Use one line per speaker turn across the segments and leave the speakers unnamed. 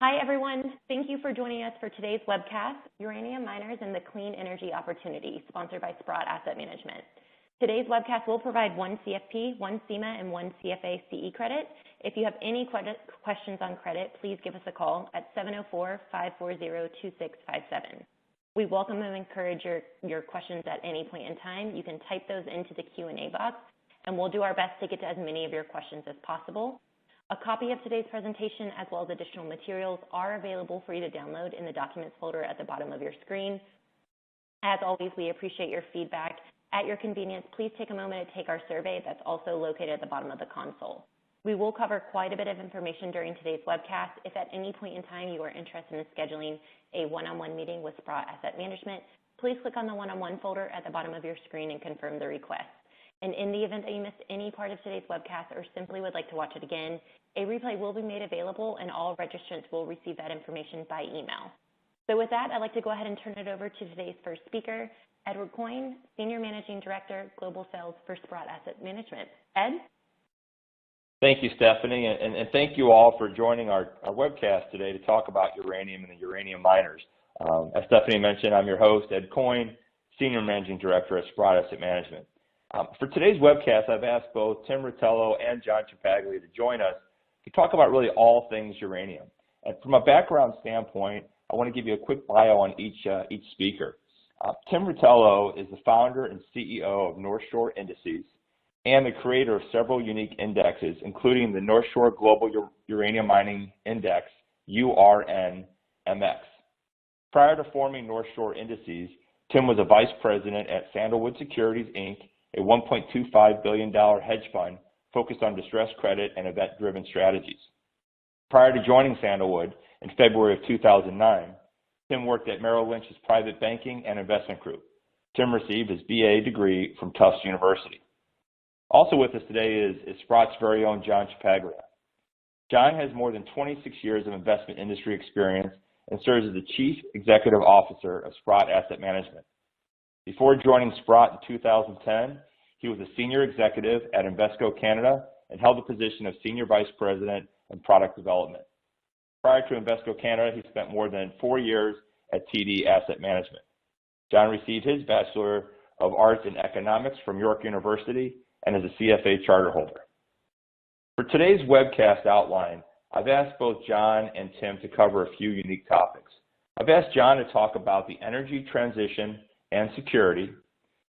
Hi, everyone. Thank you for joining us for today's webcast, Uranium Miners and the Clean Energy Opportunity, sponsored by Sprott Asset Management. Today's webcast will provide one CFP, one SEMA, and one CFA CE credit. If you have any questions on credit, please give us a call at 704-540-2657. We welcome and encourage your questions at any point in time. You can type those into the Q&A box, and we'll do our best to get to as many of your questions as possible. A copy of today's presentation, as well as additional materials, are available for you to download in the Documents folder at the bottom of your screen. As always, we appreciate your feedback. At your convenience, please take a moment to take our survey that's also located at the bottom of the console. We will cover quite a bit of information during today's webcast. If at any point in time you are interested in scheduling a one-on-one meeting with Sprott Asset Management, please click on the one-on-one folder at the bottom of your screen and confirm the request. And in the event that you missed any part of today's webcast or simply would like to watch it again, a replay will be made available and all registrants will receive that information by email. So with that, I'd like to go ahead and turn it over to today's first speaker, Edward Coyne, Senior Managing Director, Global Sales for Sprott Asset Management. Ed?
Thank you, Stephanie, and thank you all for joining our webcast today to talk about uranium and the uranium miners. As Stephanie mentioned, I'm your host, Ed Coyne, Senior Managing Director at Sprott Asset Management. For today's webcast, I've asked both Tim Ritello and John Tripaglia to join us to talk about really all things uranium. And from a background standpoint, I want to give you a quick bio on each speaker. Tim Ritello is the founder and CEO of North Shore Indices and the creator of several unique indexes, including the North Shore Global Uranium Mining Index, URNMX. Prior to forming North Shore Indices, Tim was a vice president at Sandalwood Securities, Inc., a $1.25 billion hedge fund focused on distressed credit and event-driven strategies. Prior to joining Sandalwood in February of 2009, Tim worked at Merrill Lynch's Private Banking and Investment Group. Tim received his BA degree from Tufts University. Also with us today is Sprott's very own John Tripaglia. John has more than 26 years of investment industry experience and serves as the Chief Executive Officer of Sprott Asset Management. Before joining Sprott in 2010, he was a senior executive at Invesco Canada and held the position of Senior Vice President in Product Development. Prior to Invesco Canada, he spent more than 4 years at TD Asset Management. John received his Bachelor of Arts in Economics from York University and is a CFA charter holder. For today's webcast outline, I've asked both John and Tim to cover a few unique topics. I've asked John to talk about the energy transition and security,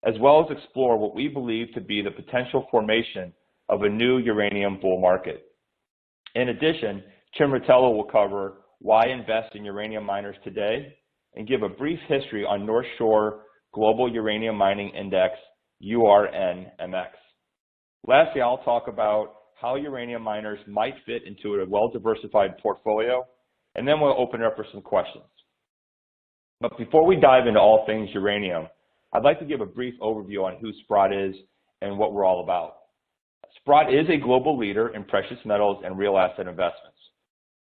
as well as explore what we believe to be the potential formation of a new uranium bull market. In addition, Tim Ritello will cover why invest in uranium miners today and give a brief history on North Shore Global Uranium Mining Index, URNMX. Lastly, I'll talk about how uranium miners might fit into a well-diversified portfolio, and then we'll open it up for some questions. But before we dive into all things uranium, I'd like to give a brief overview on who Sprott is and what we're all about. Sprott is a global leader in precious metals and real asset investments.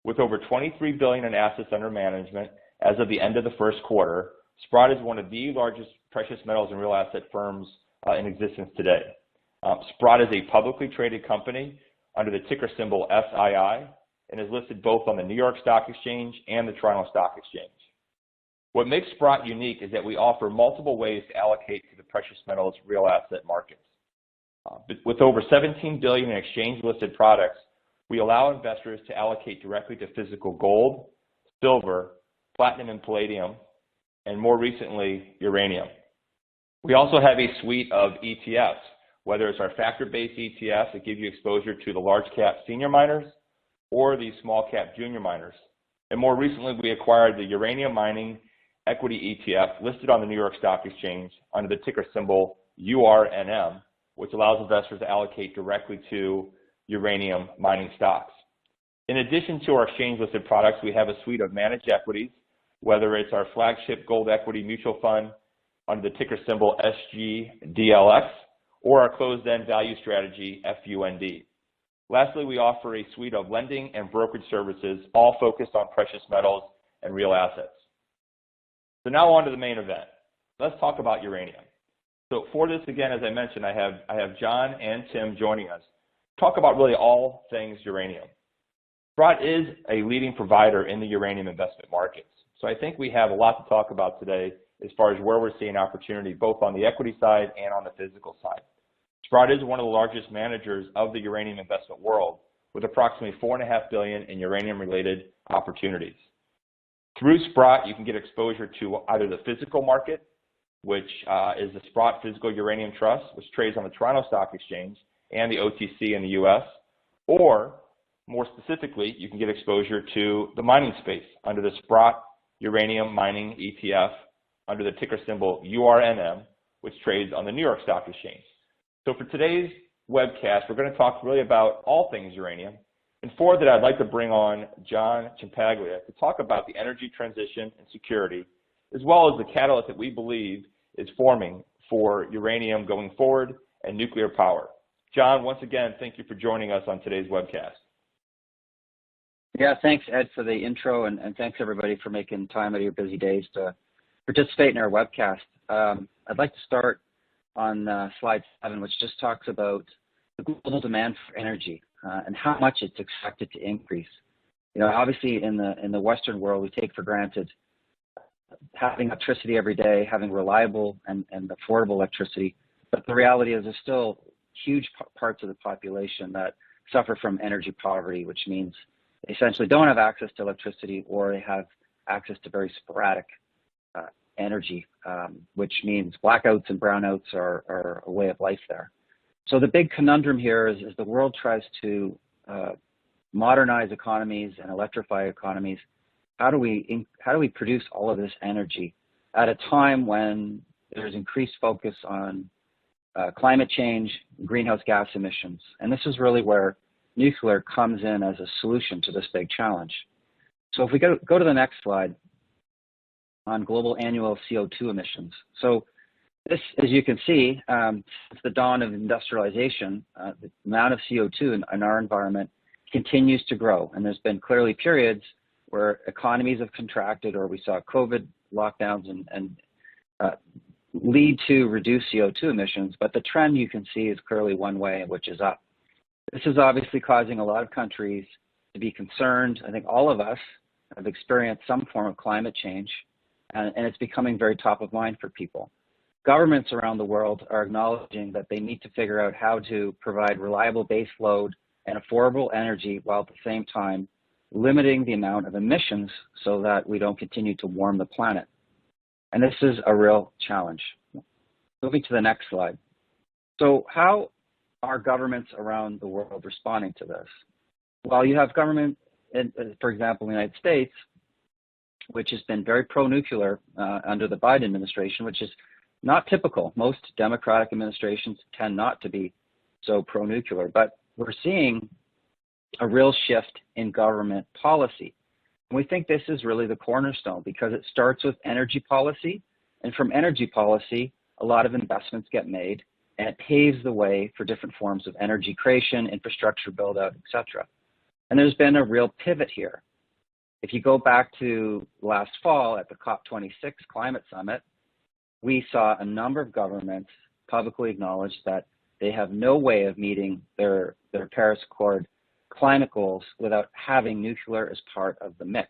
With over $23 billion in assets under management as of the end of the first quarter, Sprott is one of the largest precious metals and real asset firms in existence today. Sprott is a publicly traded company under the ticker symbol SII and is listed both on the New York Stock Exchange and the Toronto Stock Exchange. What makes Sprott unique is that we offer multiple ways to allocate to the precious metals real asset markets. With over $17 billion in exchange-listed products, we allow investors to allocate directly to physical gold, silver, platinum and palladium, and more recently, uranium. We also have a suite of ETFs, whether it's our factor-based ETFs that give you exposure to the large-cap senior miners or the small-cap junior miners. And more recently, we acquired the uranium mining equity ETF listed on the New York Stock Exchange under the ticker symbol URNM, which allows investors to allocate directly to uranium mining stocks. In addition to our exchange-listed products, we have a suite of managed equities, whether it's our flagship gold equity mutual fund under the ticker symbol SGDLX, or our closed-end value strategy, FUND. Lastly, we offer a suite of lending and brokerage services, all focused on precious metals and real assets. So now on to the main event. Let's talk about uranium. So for this, again, as I mentioned, I have John and Tim joining us to talk about really all things uranium. Sprott is a leading provider in the uranium investment markets. So I think we have a lot to talk about today as far as where we're seeing opportunity, both on the equity side and on the physical side. Sprott is one of the largest managers of the uranium investment world, with approximately $4.5 billion in uranium-related opportunities. Through Sprott, you can get exposure to either the physical market, which is the Sprott Physical Uranium Trust, which trades on the Toronto Stock Exchange and the OTC in the U.S., or more specifically, you can get exposure to the mining space under the Sprott Uranium Mining ETF under the ticker symbol URNM, which trades on the New York Stock Exchange. So for today's webcast, we're going to talk really about all things uranium. And for that, I'd like to bring on John Ciampaglia to talk about the energy transition and security, as well as the catalyst that we believe is forming for uranium going forward and nuclear power. John, once again, thank you for joining us on today's webcast.
Yeah, thanks, Ed, for the intro, and thanks, everybody, for making time out of your busy days to participate in our webcast. I'd like to start on slide 7, which just talks about the global demand for energy and how much it's expected to increase. You know, obviously, in the Western world, we take for granted having electricity every day, having reliable and affordable electricity, but the reality is there's still huge parts of the population that suffer from energy poverty, which means they essentially don't have access to electricity, or they have access to very sporadic energy, which means blackouts and brownouts are a way of life there. So the big conundrum here is the world tries to modernize economies and electrify economies. How do we produce all of this energy at a time when there's increased focus on climate change, greenhouse gas emissions? And this is really where nuclear comes in as a solution to this big challenge. So if we go to the next slide on global annual CO2 emissions. So this, as you can see, since the dawn of industrialization, the amount of CO2 in our environment continues to grow. And there's been clearly periods where economies have contracted, or we saw COVID lockdowns and lead to reduced CO2 emissions. But the trend you can see is clearly one way, which is up. This is obviously causing a lot of countries to be concerned. I think all of us have experienced some form of climate change, and it's becoming very top of mind for people. Governments around the world are acknowledging that they need to figure out how to provide reliable base load and affordable energy, while at the same time limiting the amount of emissions so that we don't continue to warm the planet. And this is a real challenge. Moving to the next slide. So how are governments around the world responding to this? Well, you have government, for example, in the United States, which has been very pro-nuclear under the Biden administration, which is not typical. Most Democratic administrations tend not to be so pro-nuclear, but we're seeing a real shift in government policy. And we think this is really the cornerstone, because it starts with energy policy, and from energy policy, a lot of investments get made, and it paves the way for different forms of energy creation, infrastructure build-out, etc. And there's been a real pivot here. If you go back to last fall at the COP26 climate summit, we saw a number of governments publicly acknowledge that they have no way of meeting their Paris Accord climate goals without having nuclear as part of the mix.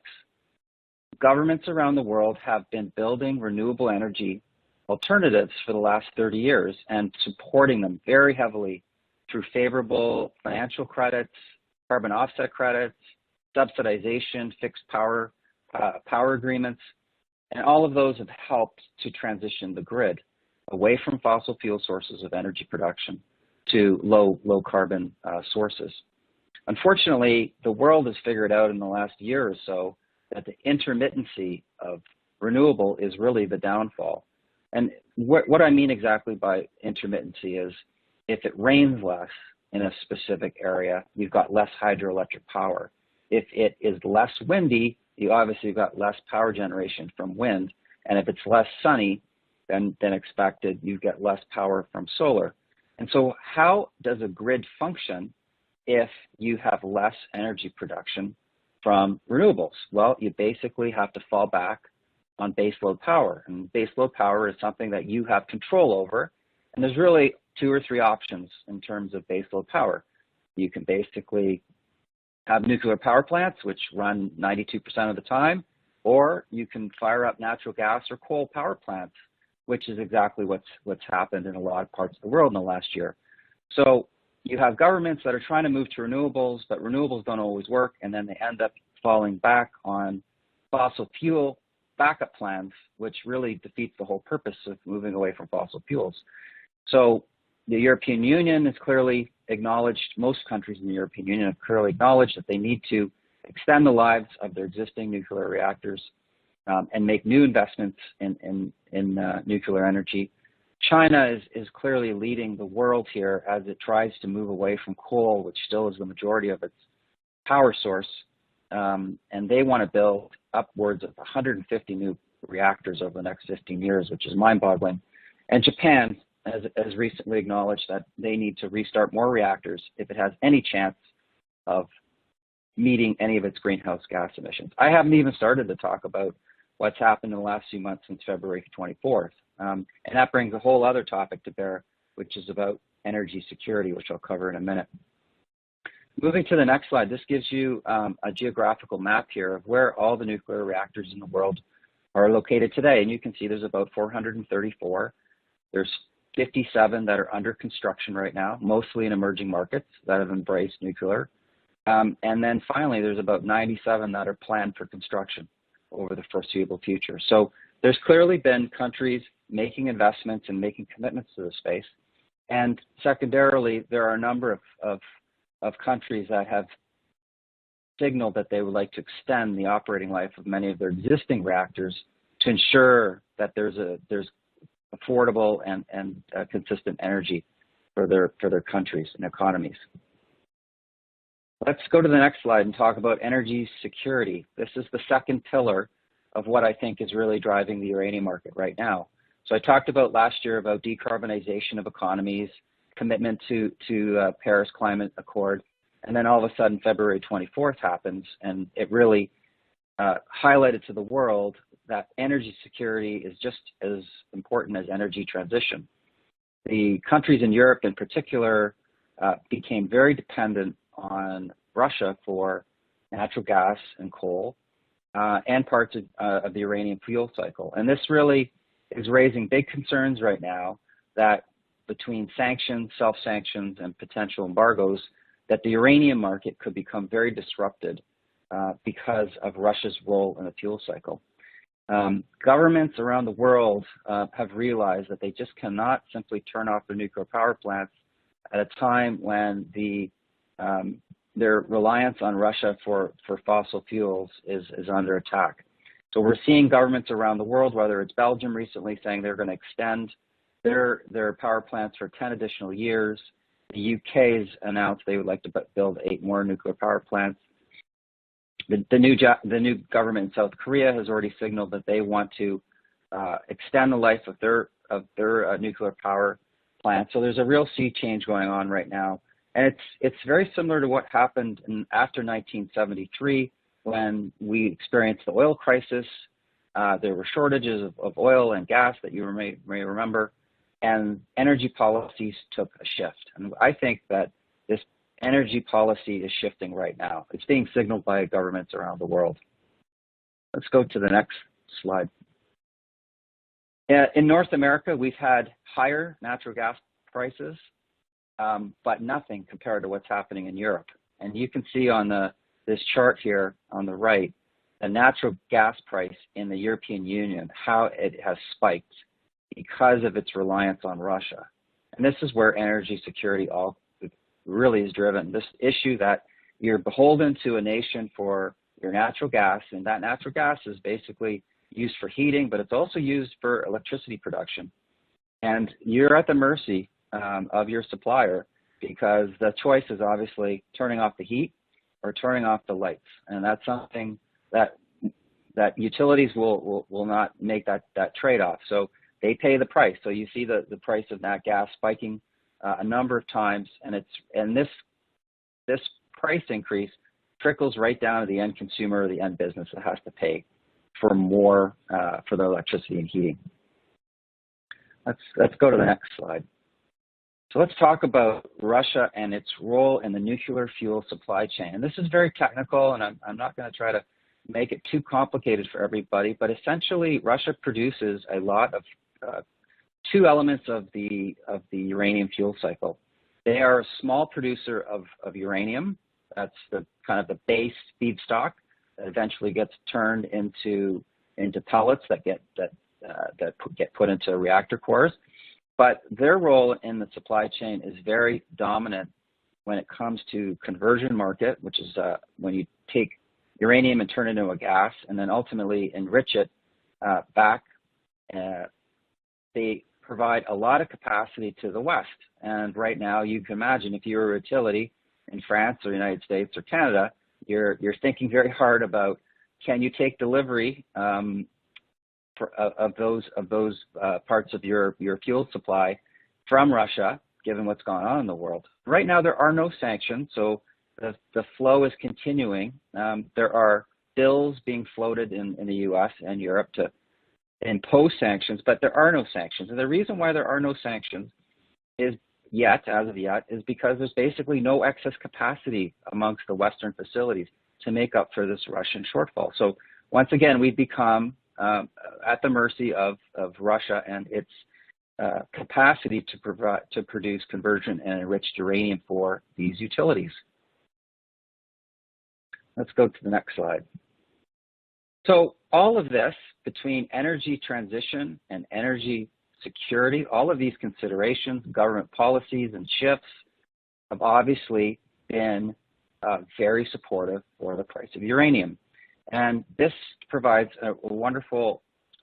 Governments around the world have been building renewable energy alternatives for the last 30 years and supporting them very heavily through favorable financial credits, carbon offset credits, subsidization, fixed power agreements, and all of those have helped to transition the grid away from fossil fuel sources of energy production to low carbon sources. Unfortunately, the world has figured out in the last year or so that the intermittency of renewable is really the downfall. And what I mean exactly by intermittency is if it rains less in a specific area, you've got less hydroelectric power. If it is less windy, you obviously got less power generation from wind. And if it's less sunny than expected, you get less power from solar. And so how does a grid function if you have less energy production from renewables? Well, you basically have to fall back on baseload power. And baseload power is something that you have control over. And there's really 2 or 3 options in terms of baseload power. You can basically have nuclear power plants, which run 92% of the time, or you can fire up natural gas or coal power plants, which is exactly what's happened in a lot of parts of the world in the last year. So you have governments that are trying to move to renewables, but renewables don't always work, and then they end up falling back on fossil fuel backup plans, which really defeats the whole purpose of moving away from fossil fuels. So the European Union has clearly acknowledged, most countries in the European Union have clearly acknowledged that they need to extend the lives of their existing nuclear reactors and make new investments in nuclear energy. China is clearly leading the world here as it tries to move away from coal, which still is the majority of its power source, and they want to build upwards of 150 new reactors over the next 15 years, which is mind-boggling. And Japan has recently acknowledged that they need to restart more reactors if it has any chance of meeting any of its greenhouse gas emissions. I haven't even started to talk about what's happened in the last few months since February 24th. And that brings a whole other topic to bear, which is about energy security, which I'll cover in a minute. Moving to the next slide, this gives you a geographical map here of where all the nuclear reactors in the world are located today. And you can see there's about 434. There's 57 that are under construction right now, mostly in emerging markets that have embraced nuclear. And then finally, there's about 97 that are planned for construction over the foreseeable future. So there's clearly been countries making investments and making commitments to the space. And secondarily, there are a number of countries that have signaled that they would like to extend the operating life of many of their existing reactors to ensure that there's affordable and consistent energy for their countries and economies. Let's go to the next slide and talk about energy security. This is the second pillar of what I think is really driving the uranium market right now. So I talked about last year about decarbonization of economies, commitment to Paris Climate Accord, and then all of a sudden February 24th happens, and it really highlighted to the world that energy security is just as important as energy transition. The countries in Europe in particular became very dependent on Russia for natural gas and coal and parts of the uranium fuel cycle. And this really is raising big concerns right now that between sanctions, self-sanctions, and potential embargoes, that the uranium market could become very disrupted because of Russia's role in the fuel cycle. Governments around the world have realized that they just cannot simply turn off their nuclear power plants at a time when their reliance on Russia for fossil fuels is under attack. So we're seeing governments around the world, whether it's Belgium recently saying they're going to extend their power plants for 10 additional years. The UK's announced they would like to build 8 more nuclear power plants. The new government in South Korea has already signaled that they want to extend the life of their nuclear power plants. So there's a real sea change going on right now, and it's very similar to what happened after 1973 when we experienced the oil crisis. There were shortages of oil and gas that you may remember, and energy policies took a shift. And I think that this energy policy is shifting right now. It's being signaled by governments around the world. Let's go to the next slide. In North America, we've had higher natural gas prices, but nothing compared to what's happening in Europe. And you can see on this chart here on the right, the natural gas price in the European Union, how it has spiked because of its reliance on Russia. And this is where energy security really is driven. This issue that you're beholden to a nation for your natural gas, and that natural gas is basically used for heating, but it's also used for electricity production. And you're at the mercy of your supplier because the choice is obviously turning off the heat or turning off the lights. And that's something that utilities will not make that trade-off. So they pay the price. So you see the price of nat gas spiking a number of times, and this price increase trickles right down to the end consumer or the end business that has to pay for more for the electricity and heating. Let's go to the next slide. So let's talk about Russia and its role in the nuclear fuel supply chain. And this is very technical, and I'm not going to try to make it too complicated for everybody, but essentially Russia produces a lot of two elements of the uranium fuel cycle. They are a small producer of uranium. That's the kind of the base feedstock that eventually gets turned into pellets that get put into reactor cores. But their role in the supply chain is very dominant when it comes to conversion market, which is when you take uranium and turn it into a gas and then ultimately enrich it back. They provide a lot of capacity to the West. And right now, you can imagine if you're a utility in France or the United States or Canada, you're thinking very hard about, can you take delivery of those parts of your fuel supply from Russia, given what's going on in the world. Right now, there are no sanctions, so the flow is continuing. There are bills being floated in the U.S. and Europe to impose sanctions, but there are no sanctions. And the reason why there are no sanctions is as of yet, is because there's basically no excess capacity amongst the Western facilities to make up for this Russian shortfall. So once again, we've become at the mercy of Russia and its capacity to produce conversion and enriched uranium for these utilities. Let's go to the next slide. So all of this, between energy transition and energy security, all of these considerations, government policies and shifts, have obviously been very supportive for the price of uranium. And this provides a wonderful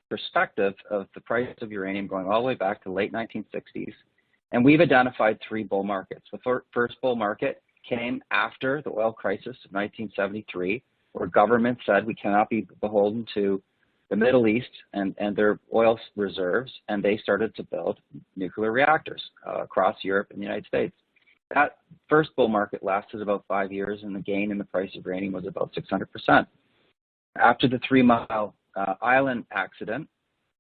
perspective of the price of uranium going all the way back to the late 1960s. And we've identified three bull markets. The first bull market came after the oil crisis of 1973, where government said we cannot be beholden to the Middle East and their oil reserves, and they started to build nuclear reactors across Europe and the United States. That first bull market lasted about 5 years, and the gain in the price of uranium was about 600%. After the 3 Mile Island accident,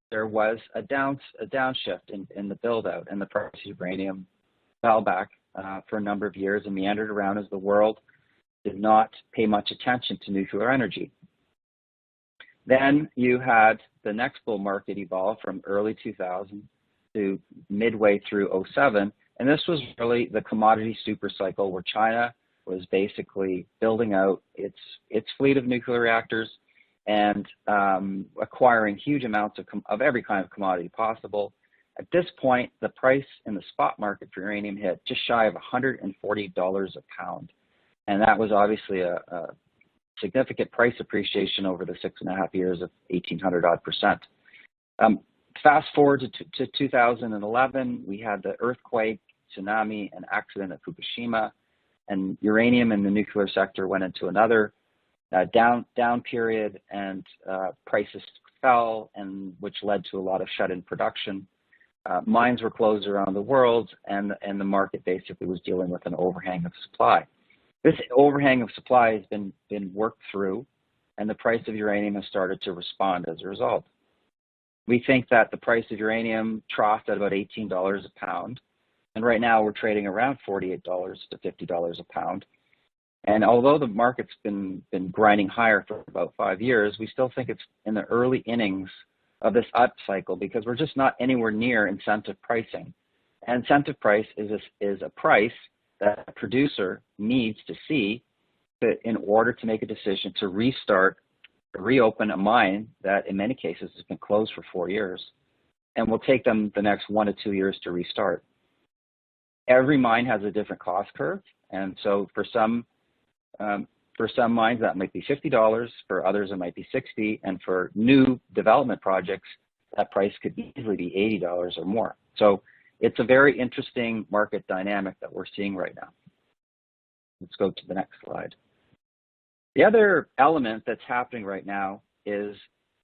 there was a downshift in the build-out, and the price of uranium fell back for a number of years and meandered around as the world did not pay much attention to nuclear energy. Then you had the next bull market evolve from early 2000 to midway through 07, and this was really the commodity super cycle where China was basically building out its fleet of nuclear reactors and acquiring huge amounts of every kind of commodity possible. At this point, the price in the spot market for uranium hit just shy of $140 a pound. And that was obviously a significant price appreciation over the 6.5 years of 1,800% odd. Fast forward to 2011, we had the earthquake, tsunami, and accident at Fukushima, and uranium in the nuclear sector went into another down period, and prices fell, and which led to a lot of shut-in production. Mines were closed around the world, and the market basically was dealing with an overhang of supply. This overhang of supply has been worked through, and the price of uranium has started to respond as a result. We think that the price of uranium troughed at about $18 a pound, and right now we're trading around $48 to $50 a pound. And although the market's been grinding higher for about 5 years, we still think it's in the early innings of this up cycle because we're just not anywhere near incentive pricing. And incentive price is a price that a producer needs to see in order to make a decision to reopen a mine that in many cases has been closed for 4 years and will take them the next 1 to 2 years to restart. Every mine has a different cost curve, and so for some mines that might be $50, for others it might be $60, and for new development projects that price could easily be $80 or more. So it's a very interesting market dynamic that we're seeing right now. Let's go to the next slide. The other element that's happening right now is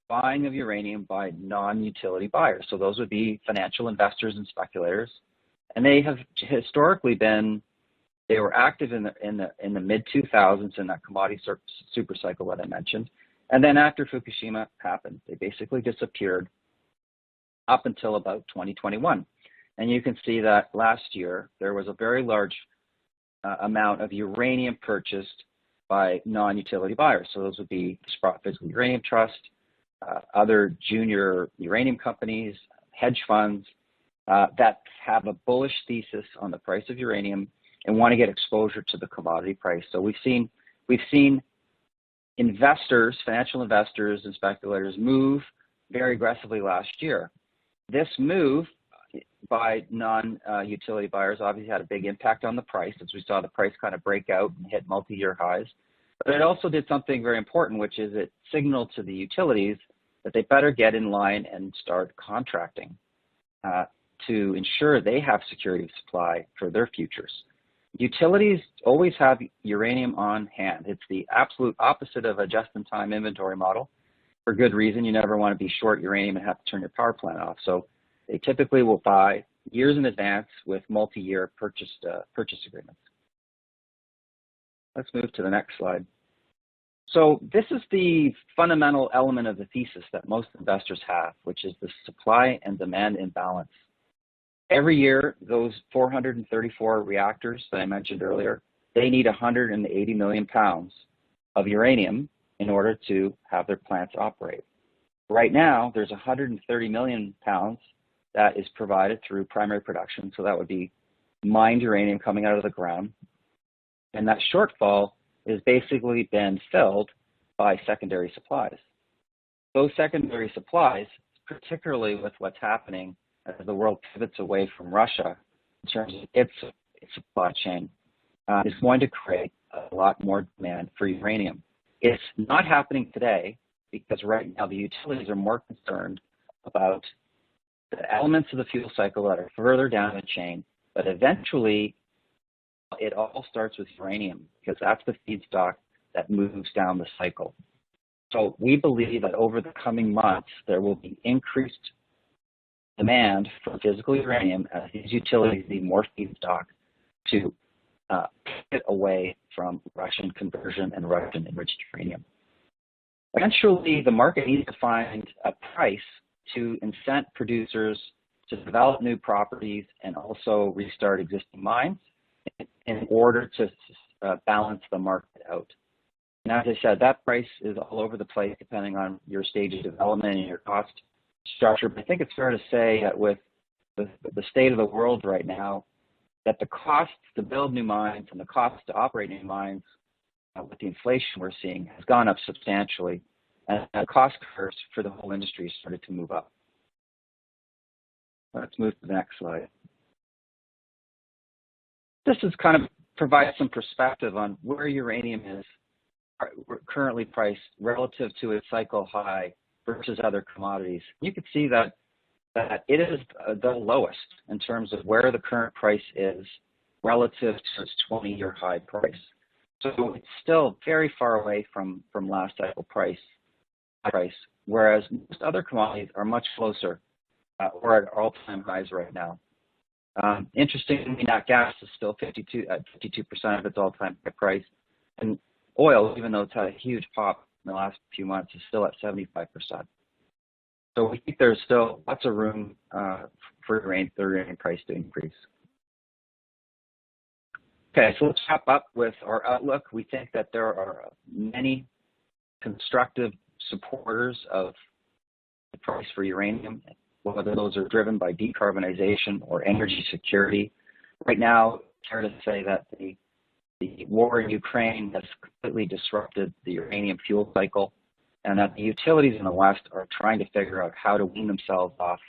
buying of uranium by non-utility buyers. So those would be financial investors and speculators, and they have historically they were active in the mid-2000s in that commodity super cycle that I mentioned, and then after Fukushima happened, they basically disappeared up until about 2021. And you can see that last year there was a very large amount of uranium purchased by non-utility buyers. So those would be the Sprott Physical Uranium Trust, other junior uranium companies, hedge funds that have a bullish thesis on the price of uranium and want to get exposure to the commodity price. So we've seen investors, financial investors and speculators move very aggressively last year. This move by non-utility buyers obviously had a big impact on the price, as we saw the price kind of break out and hit multi-year highs. But it also did something very important, which is it signaled to the utilities that they better get in line and start contracting to ensure they have security of supply for their futures. Utilities always have uranium on hand. It's the absolute opposite of a just-in-time inventory model. For good reason, you never want to be short uranium and have to turn your power plant off. So they typically will buy years in advance with multi-year purchase agreements. Let's move to the next slide. So this is the fundamental element of the thesis that most investors have, which is the supply and demand imbalance. Every year, those 434 reactors that I mentioned earlier, they need 180 million pounds of uranium in order to have their plants operate. Right now, there's 130 million pounds that is provided through primary production, so that would be mined uranium coming out of the ground. And that shortfall has basically been filled by secondary supplies. Those secondary supplies, particularly with what's happening as the world pivots away from Russia in terms of its supply chain, is going to create a lot more demand for uranium. It's not happening today because right now the utilities are more concerned about the elements of the fuel cycle that are further down the chain, but eventually it all starts with uranium because that's the feedstock that moves down the cycle. So we believe that over the coming months, there will be increased demand for physical uranium as these utilities need more feedstock to get away from Russian conversion and Russian enriched uranium. Eventually, the market needs to find a price to incent producers to develop new properties and also restart existing mines in order to balance the market out. And as I said, that price is all over the place depending on your stage of development and your cost structure. But I think it's fair to say that with the state of the world right now, that the costs to build new mines and the costs to operate new mines with the inflation we're seeing has gone up substantially. And the cost curves for the whole industry started to move up. Let's move to the next slide. This is kind of provides some perspective on where uranium is currently priced relative to its cycle high versus other commodities. You can see that it is the lowest in terms of where the current price is relative to its 20-year high price. So it's still very far away from last cycle price, whereas most other commodities are much closer or at all-time highs right now. Interestingly, nat gas is still 52% of its all-time high price, and oil, even though it's had a huge pop in the last few months, is still at 75%. So we think there's still lots of room for the uranium price to increase. Okay, so let's wrap up with our outlook. We think that there are many constructive supporters of the price for uranium, whether those are driven by decarbonization or energy security. Right now, it's fair to say that the war in Ukraine has completely disrupted the uranium fuel cycle, and that the utilities in the West are trying to figure out how to wean themselves off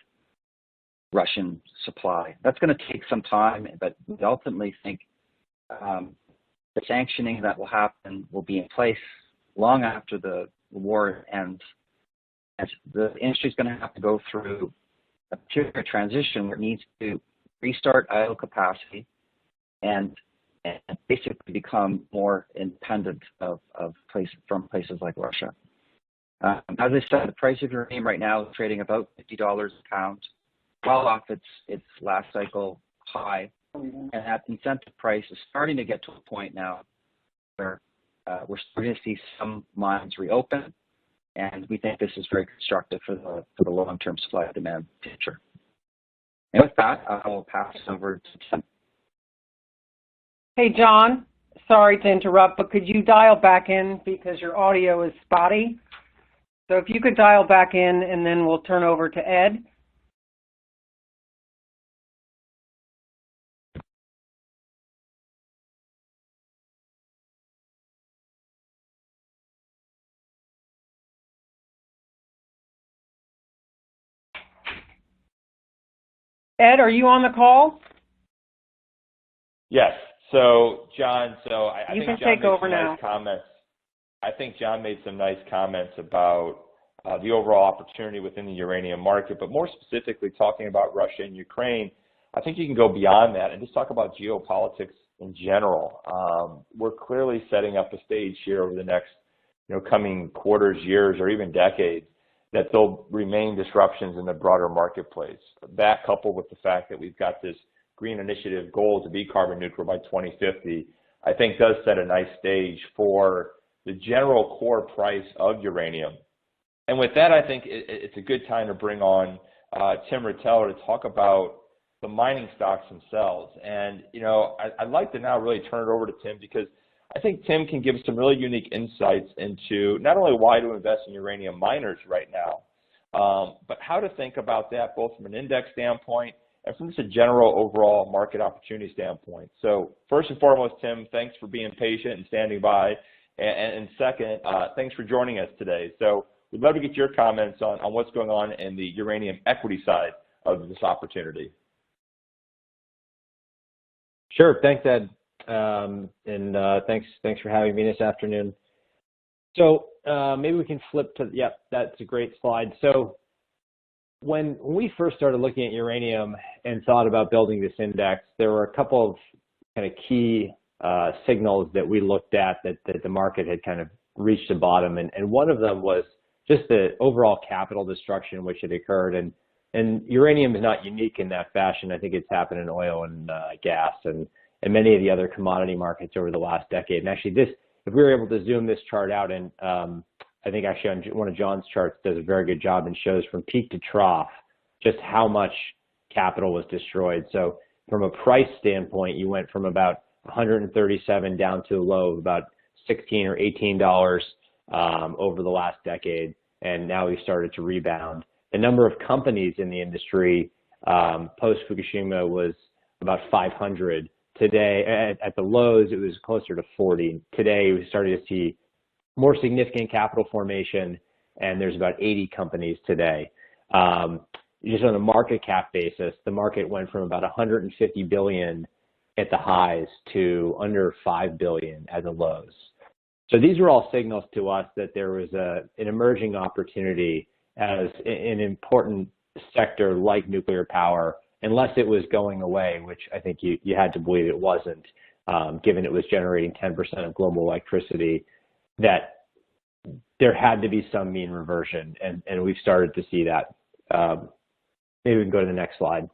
Russian supply. That's going to take some time, but we ultimately think the sanctioning that will happen will be in place long after the war ends. And the industry is going to have to go through a period of transition where it needs to restart idle capacity and basically become more independent from places like Russia. As I said, the price of uranium right now is trading about $50 a pound, well off its last cycle high, and that incentive price is starting to get to a point now where we're starting to see some mines reopen, and we think this is very constructive for the long-term supply-demand picture. And with that, I will pass it over to Tim.
Hey, John, sorry to interrupt, but could you dial back in because your audio is spotty? So if you could dial back in, and then we'll turn over to Ed. Ed, are you on the call?
Yes. So, John, I
You
think
can
John
take
made
over
some
now.
nice comments. I think John made some nice comments about the overall opportunity within the uranium market, but more specifically talking about Russia and Ukraine. I think you can go beyond that and just talk about geopolitics in general. We're clearly setting up a stage here over the next, coming quarters, years, or even decades, that there'll remain disruptions in the broader marketplace. That, coupled with the fact that we've got this Green Initiative goal to be carbon neutral by 2050, I think does set a nice stage for the general core price of uranium. And with that, I think it's a good time to bring on Tim Rotella to talk about the mining stocks themselves. And, I'd like to now really turn it over to Tim, because I think Tim can give some really unique insights into not only why to invest in uranium miners right now, but how to think about that both from an index standpoint and from just a general overall market opportunity standpoint. So first and foremost, Tim, thanks for being patient and standing by. And second, thanks for joining us today. So we'd love to get your comments on what's going on in the uranium equity side of this opportunity.
Sure. Thanks, Ed. Thanks for having me this afternoon. So maybe we can flip to, yep, that's a great slide. So when we first started looking at uranium and thought about building this index, there were a couple of kind of key signals that we looked at that the market had kind of reached the bottom. And one of them was just the overall capital destruction which had occurred. And uranium is not unique in that fashion. I think it's happened in oil and gas and many of the other commodity markets over the last decade. And actually if we were able to zoom this chart out, and I think actually on one of John's charts does a very good job and shows from peak to trough just how much capital was destroyed. So from a price standpoint, you went from about 137 down to a low of about $16 or $18 over the last decade, and now we've started to rebound. The number of companies in the industry post-Fukushima was about 500. Today, at the lows, it was closer to 40. Today, we started to see more significant capital formation, and there's about 80 companies today. Just on a market cap basis, the market went from about 150 billion at the highs to under 5 billion at the lows. So these are all signals to us that there was an emerging opportunity as an important sector like nuclear power, unless it was going away, which I think you had to believe it wasn't, given it was generating 10% of global electricity, that there had to be some mean reversion, and we've started to see that. Maybe we can go to the next slide.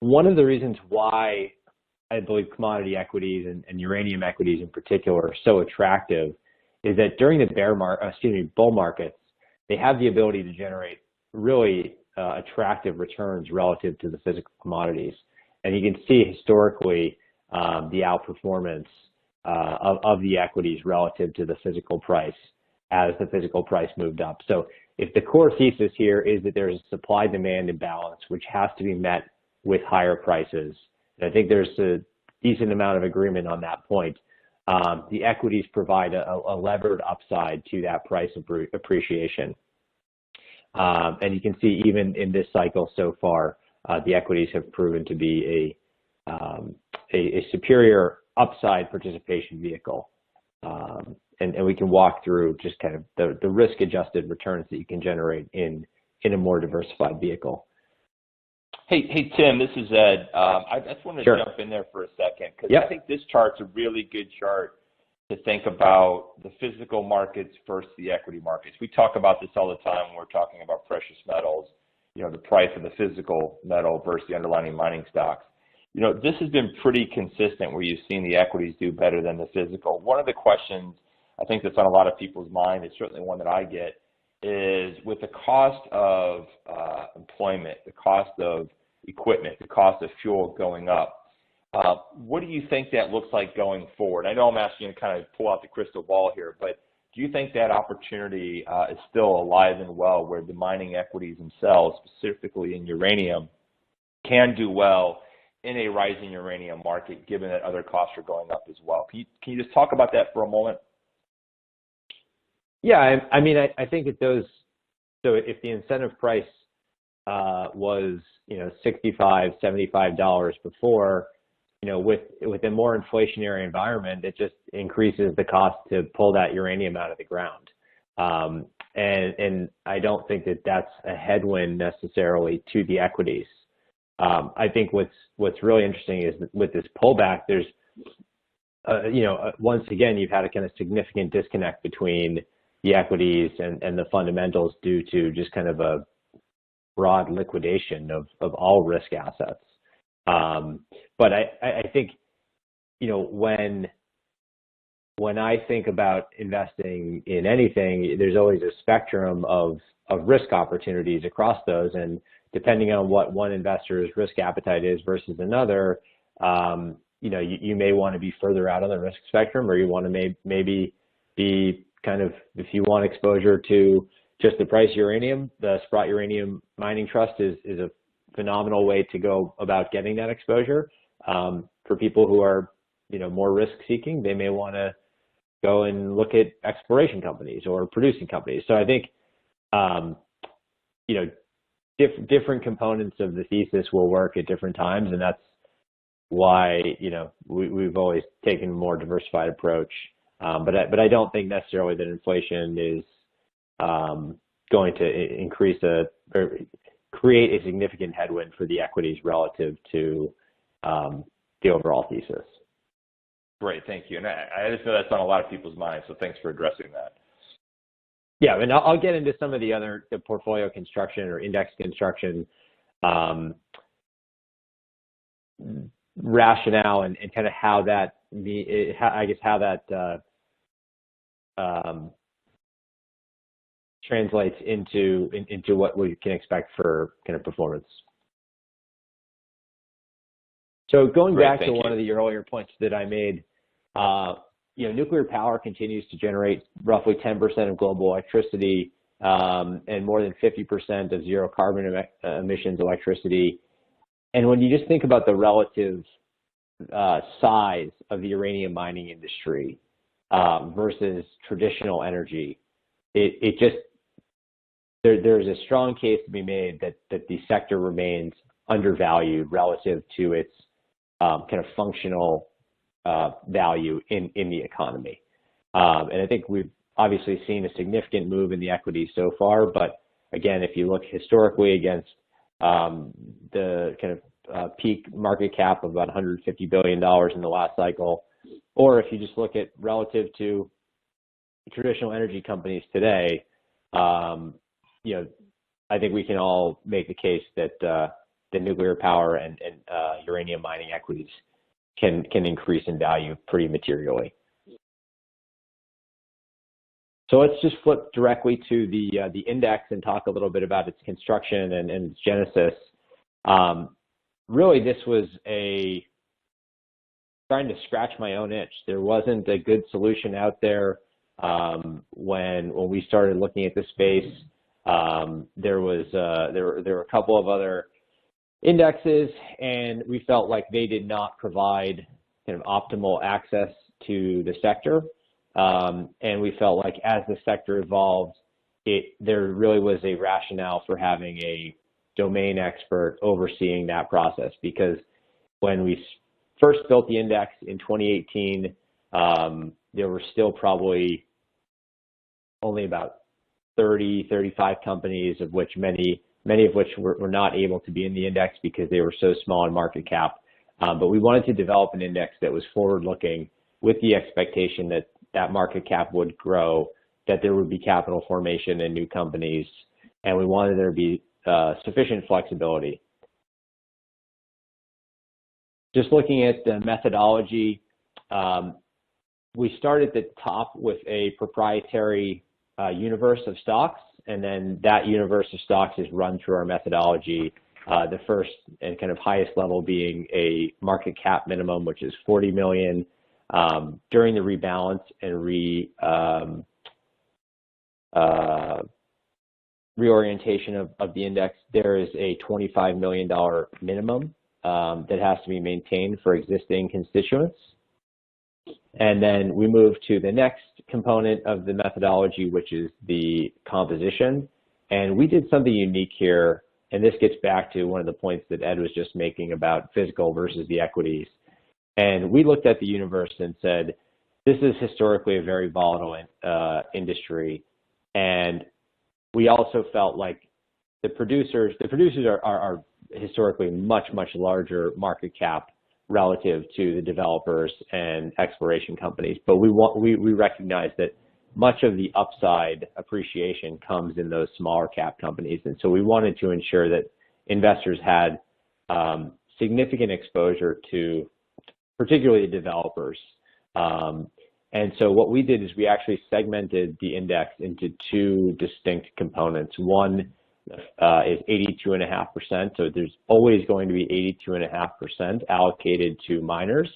One of the reasons why I believe commodity equities and uranium equities in particular are so attractive is that during the bull markets, they have the ability to generate really attractive returns relative to the physical commodities. And you can see historically the outperformance of the equities relative to the physical price as the physical price moved up. So if the core thesis here is that there's a supply-demand imbalance, which has to be met with higher prices, and I think there's a decent amount of agreement on that point, the equities provide a levered upside to that price appreciation. And you can see even in this cycle so far, the equities have proven to be a superior upside participation vehicle. And we can walk through just kind of the risk-adjusted returns that you can generate in a more diversified vehicle.
Hey, Tim, this is Ed. I just wanted to
Sure.
jump in there for a second, because
Yep.
I think this chart's a really good chart to think about the physical markets versus the equity markets. We talk about this all the time when we're talking about precious metals, the price of the physical metal versus the underlying mining stocks. This has been pretty consistent where you've seen the equities do better than the physical. One of the questions I think that's on a lot of people's mind, is certainly one that I get, is with the cost of employment, the cost of equipment, the cost of fuel going up, what do you think that looks like going forward? I know I'm asking you to kind of pull out the crystal ball here, but do you think that opportunity is still alive and well, where the mining equities themselves, specifically in uranium, can do well in a rising uranium market, given that other costs are going up as well? Can you just talk about that for a moment?
Yeah, I mean, I think it does. So if the incentive price was, $65, $75 before, with a more inflationary environment, it just increases the cost to pull that uranium out of the ground. And I don't think that that's a headwind necessarily to the equities. I think what's really interesting is that with this pullback, there's, once again, you've had a kind of significant disconnect between the equities and the fundamentals due to just kind of a broad liquidation of all risk assets. But I think, when I think about investing in anything, there's always a spectrum of risk opportunities across those. And depending on what one investor's risk appetite is versus another, you may want to be further out on the risk spectrum, or you want to maybe be kind of, if you want exposure to just the price uranium, the Sprott Uranium Mining Trust is a phenomenal way to go about getting that exposure. For people who are, more risk seeking, they may want to go and look at exploration companies or producing companies. So I think, different components of the thesis will work at different times, and that's why, we've always taken a more diversified approach. But I don't think necessarily that inflation is going to increase or create a significant headwind for the equities relative to the overall thesis.
Great, thank you. And I just know that's on a lot of people's minds, so thanks for addressing that.
Yeah, and I'll get into some of the portfolio construction or index construction rationale and kind of how that translates into what we can expect for kind of performance. So going back to one of the earlier points that I made, nuclear power continues to generate roughly 10% of global electricity and more than 50% of zero carbon emissions electricity. And when you just think about the relative size of the uranium mining industry versus traditional energy, there's a strong case to be made that the sector remains undervalued relative to its kind of functional value in the economy. And I think we've obviously seen a significant move in the equity so far, but again, if you look historically against the kind of peak market cap of about $150 billion in the last cycle, or if you just look at relative to traditional energy companies today, I think we can all make the case that the nuclear power and uranium mining equities can increase in value pretty materially. So let's just flip directly to the index and talk a little bit about its construction and its genesis. Really, this was trying to scratch my own itch. There wasn't a good solution out there when we started looking at the space. There were a couple of other indexes, and we felt like they did not provide kind of optimal access to the sector. And we felt like as the sector evolved, there really was a rationale for having a domain expert overseeing that process, because when we first built the index in 2018, there were still probably only about 35 companies, of which many of which were not able to be in the index because they were so small in market cap. But we wanted to develop an index that was forward-looking with the expectation that market cap would grow, that there would be capital formation in new companies, and we wanted there to be sufficient flexibility. Just looking at the methodology, we started at the top with a proprietary universe of stocks, and then that universe of stocks is run through our methodology. The first and kind of highest level being a market cap minimum, which is 40 million. During the rebalance and reorientation of the index, there is a $25 million minimum that has to be maintained for existing constituents. And then we move to the next component of the methodology, which is the composition. And we did something unique here, and this gets back to one of the points that Ed was just making about physical versus the equities. And we looked at the universe and said, this is historically a very volatile industry. And we also felt like the producers are historically much larger market cap relative to the developers and exploration companies. But we recognize that much of the upside appreciation comes in those smaller cap companies. And so we wanted to ensure that investors had significant exposure to particularly the developers. And so what we did is we actually segmented the index into two distinct components. One is 82.5%, so there's always going to be 82.5% allocated to miners.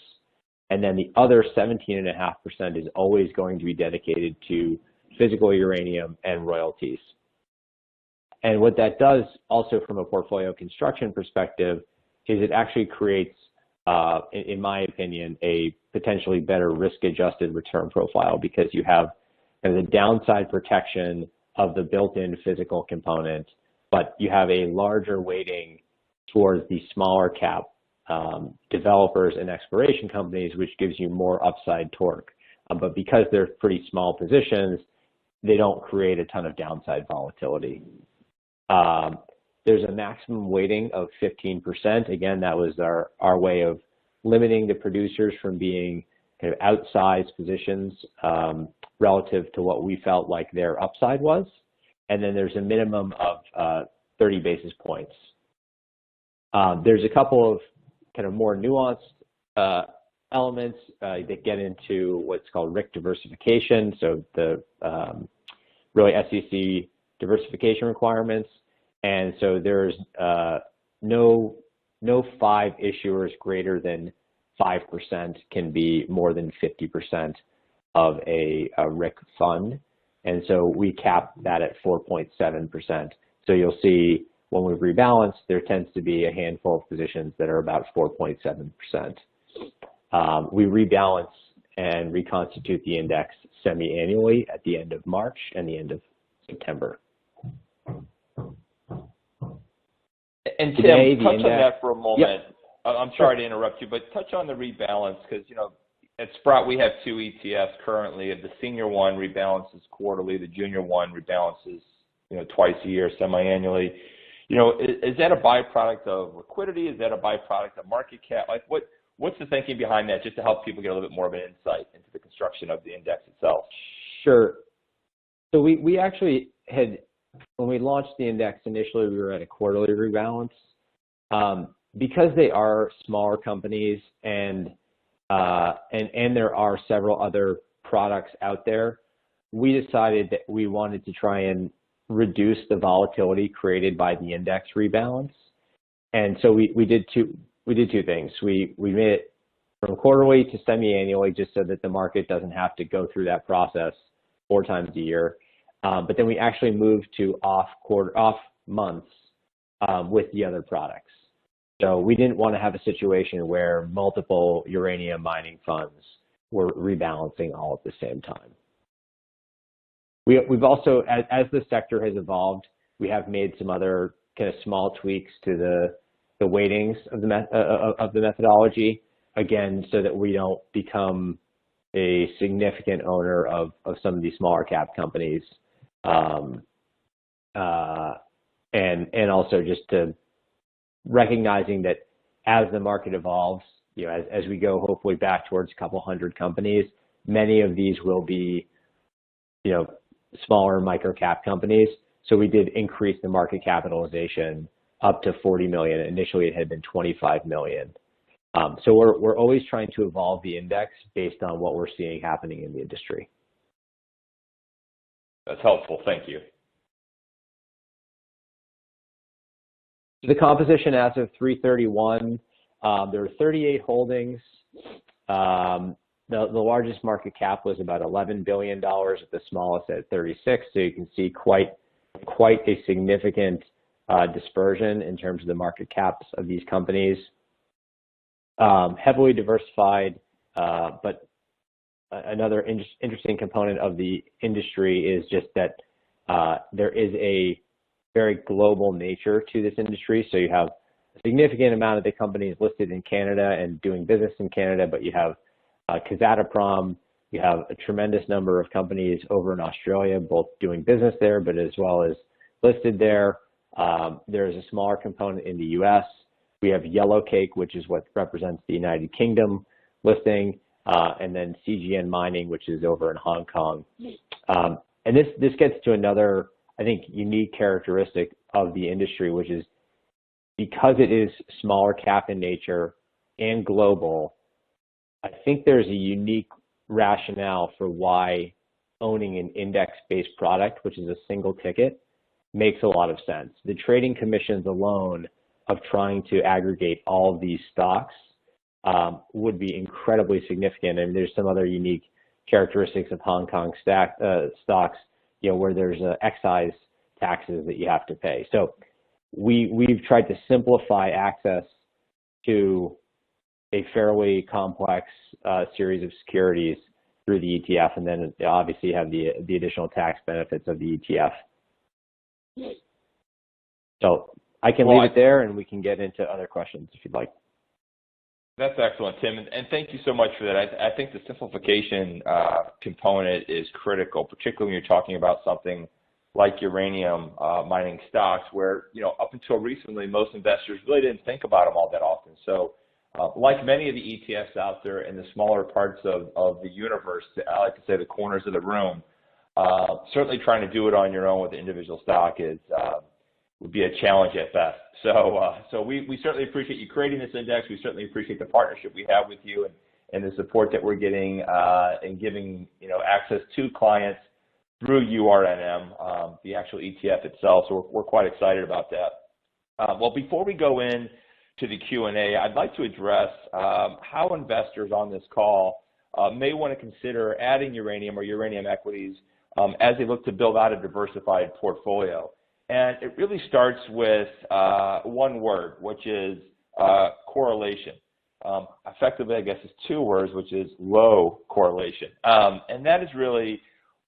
And then the other 17.5% is always going to be dedicated to physical uranium and royalties. And what that does also from a portfolio construction perspective is it actually creates, in my opinion, a potentially better risk-adjusted return profile, because you have kind of the downside protection of the built-in physical component, but you have a larger weighting towards the smaller cap developers and exploration companies, which gives you more upside torque. But because they're pretty small positions, they don't create a ton of downside volatility. There's a maximum weighting of 15%. Again, that was our way of limiting the producers from being kind of outsized positions relative to what we felt like their upside was. And then there's a minimum of 30 basis points. There's a couple of kind of more nuanced elements that get into what's called RIC diversification. So the really SEC diversification requirements. And so there's no 5 issuers greater than 5% can be more than 50% of a RIC fund. And so we cap that at 4.7%. So you'll see when we rebalance, there tends to be a handful of positions that are about 4.7%. We rebalance and reconstitute the index semi-annually at the end of March and the end of September.
And Tim, touch on that for a moment. Yep. I'm sorry to interrupt you, but touch on the rebalance, because, you know, at Sprott, we have 2 ETFs currently. The senior one rebalances quarterly. The junior one rebalances, you know, twice a year, semi-annually. You know, is that a byproduct of liquidity? Is that a byproduct of market cap? Like, what's the thinking behind that, just to help people get a little bit more of an insight into the construction of the index itself?
Sure. So we actually had, when we launched the index initially, we were at a quarterly rebalance. Because they are smaller companies and there are several other products out there, we decided that we wanted to try and reduce the volatility created by the index rebalance. And so we did two things. We made it from quarterly to semi-annually, just so that the market doesn't have to go through that process 4 times a year. But then we actually moved to off months with the other products. So we didn't want to have a situation where multiple uranium mining funds were rebalancing all at the same time. We've also, as the sector has evolved, we have made some other kind of small tweaks to the weightings of the methodology, again, so that we don't become a significant owner of some of these smaller cap companies, and also just to recognizing that as the market evolves, you know, as we go hopefully back towards a couple hundred companies, many of these will be, you know, smaller micro cap companies. So we did increase the market capitalization up to 40 million. Initially, it had been 25 million. So we're always trying to evolve the index based on what we're seeing happening in the industry.
That's helpful. Thank you.
So the composition as of 3/31, there were 38 holdings. The largest market cap was about $11 billion, at the smallest at 36. So you can see quite a significant dispersion in terms of the market caps of these companies. Heavily diversified, but another interesting component of the industry is just that there is a very global nature to this industry. So you have a significant amount of the companies listed in Canada and doing business in Canada, but you have Kazatomprom, you have a tremendous number of companies over in Australia, both doing business there, but as well as listed there. There's a smaller component in the US. We have Yellowcake, which is what represents the United Kingdom listing, and then CGN Mining, which is over in Hong Kong. And this gets to another, I think, unique characteristic of the industry, which is because it is smaller cap in nature and global, I think there's a unique rationale for why owning an index-based product, which is a single ticket, makes a lot of sense. The trading commissions alone of trying to aggregate all of these stocks would be incredibly significant. And there's some other unique characteristics of Hong Kong stocks, where there's excise taxes that you have to pay. So we've tried to simplify access to a fairly complex series of securities through the ETF, and then obviously you have the additional tax benefits of the ETF. So I can leave it there, and we can get into other questions if you'd like.
That's excellent, Tim, and thank you so much for that. I think the simplification component is critical, particularly when you're talking about something like uranium mining stocks, where up until recently, most investors really didn't think about them all that often. So, like many of the ETFs out there in the smaller parts of the universe, I like to say the corners of the room, certainly trying to do it on your own with an individual stock would be a challenge at best. So we certainly appreciate you creating this index. We certainly appreciate the partnership we have with you and the support that we're getting and giving access to clients through URNM, the actual ETF itself. So we're quite excited about that. Well, before we go in to the Q&A, I'd like to address how investors on this call may want to consider adding uranium or uranium equities as they look to build out a diversified portfolio. And it really starts with one word, which is correlation. Effectively, I guess it's two words, which is low correlation. And that is really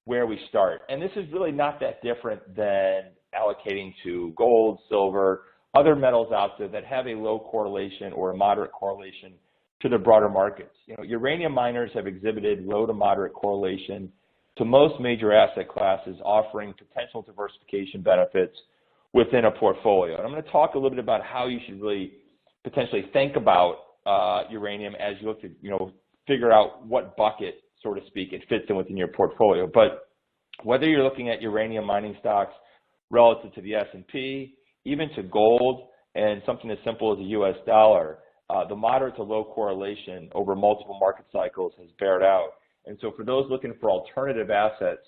where we start. And this is really not that different than allocating to gold, silver, other metals out there that have a low correlation or a moderate correlation to the broader markets. Uranium miners have exhibited low to moderate correlation to most major asset classes, offering potential diversification benefits within a portfolio. And I'm going to talk a little bit about how you should really potentially think about uranium as you look to, figure out what bucket, so to speak, it fits in within your portfolio. But whether you're looking at uranium mining stocks relative to the S&P, even to gold, and something as simple as the US dollar, the moderate to low correlation over multiple market cycles has bared out. And so for those looking for alternative assets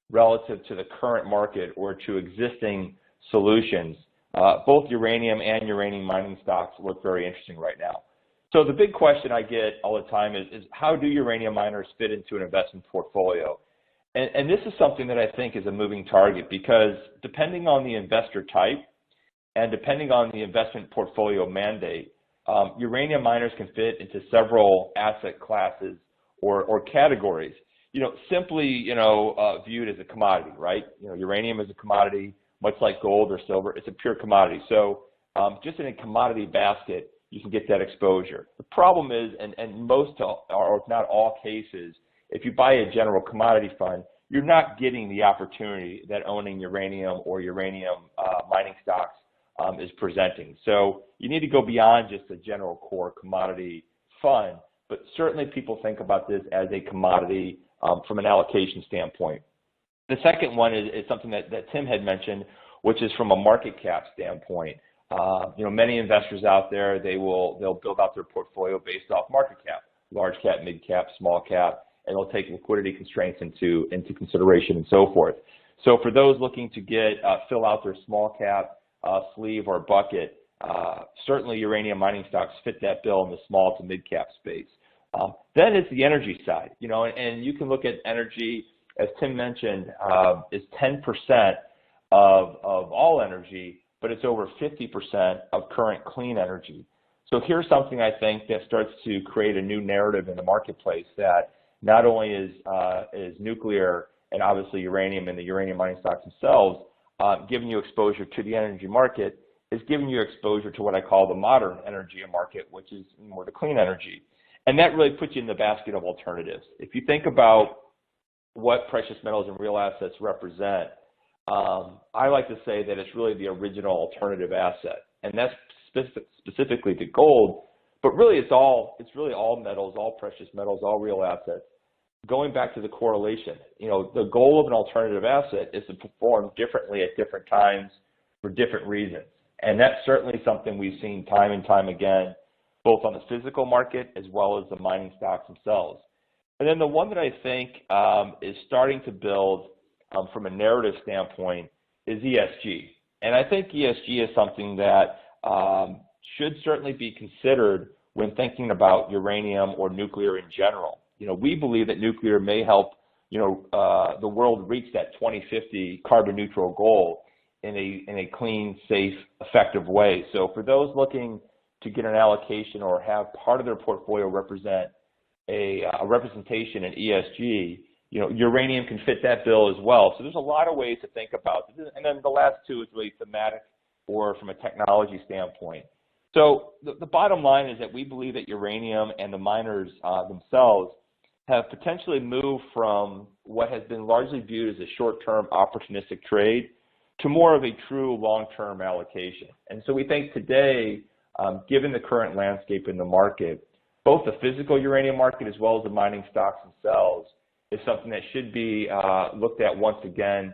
relative to the current market or to existing solutions, both uranium and uranium mining stocks look very interesting right now. So the big question I get all the time is how do uranium miners fit into an investment portfolio? And this is something that I think is a moving target, because depending on the investor type and depending on the investment portfolio mandate, uranium miners can fit into several asset classes or categories, simply, viewed as a commodity, right? Uranium is a commodity, much like gold or silver. It's a pure commodity. So just in a commodity basket, you can get that exposure. The problem is, and most, or if not all cases, if you buy a general commodity fund, you're not getting the opportunity that owning uranium or uranium mining stocks is presenting. So you need to go beyond just a general core commodity fund. But certainly people think about this as a commodity from an allocation standpoint. The second one is something that Tim had mentioned, which is from a market cap standpoint. Many investors out there, they'll build out their portfolio based off market cap, large cap, mid cap, small cap, and they'll take liquidity constraints into consideration and so forth. So for those looking to fill out their small cap sleeve or bucket, certainly uranium mining stocks fit that bill in the small to mid-cap space. Then it's the energy side, and you can look at energy, as Tim mentioned, is 10% of all energy, but it's over 50% of current clean energy. So here's something I think that starts to create a new narrative in the marketplace, that not only is nuclear and obviously uranium and the uranium mining stocks themselves giving you exposure to the energy market, is giving you exposure to what I call the modern energy market, which is more the clean energy. And that really puts you in the basket of alternatives. If you think about what precious metals and real assets represent, I like to say that it's really the original alternative asset, and that's specifically to gold, but really it's really all metals, all precious metals, all real assets. Going back to the correlation, the goal of an alternative asset is to perform differently at different times for different reasons, and that's certainly something we've seen time and time again, both on the physical market as well as the mining stocks themselves. And then the one that I think is starting to build from a narrative standpoint is ESG. And I think ESG is something that should certainly be considered when thinking about uranium or nuclear in general. We believe that nuclear may help, the world reach that 2050 carbon neutral goal in a clean, safe, effective way. So for those looking to get an allocation or have part of their portfolio represent a representation in ESG, uranium can fit that bill as well. So there's a lot of ways to think about this. And then the last two is really thematic or from a technology standpoint. So the bottom line is that we believe that uranium and the miners themselves have potentially moved from what has been largely viewed as a short-term opportunistic trade to more of a true long-term allocation. And so we think today, given the current landscape in the market, both the physical uranium market as well as the mining stocks themselves is something that should be looked at once again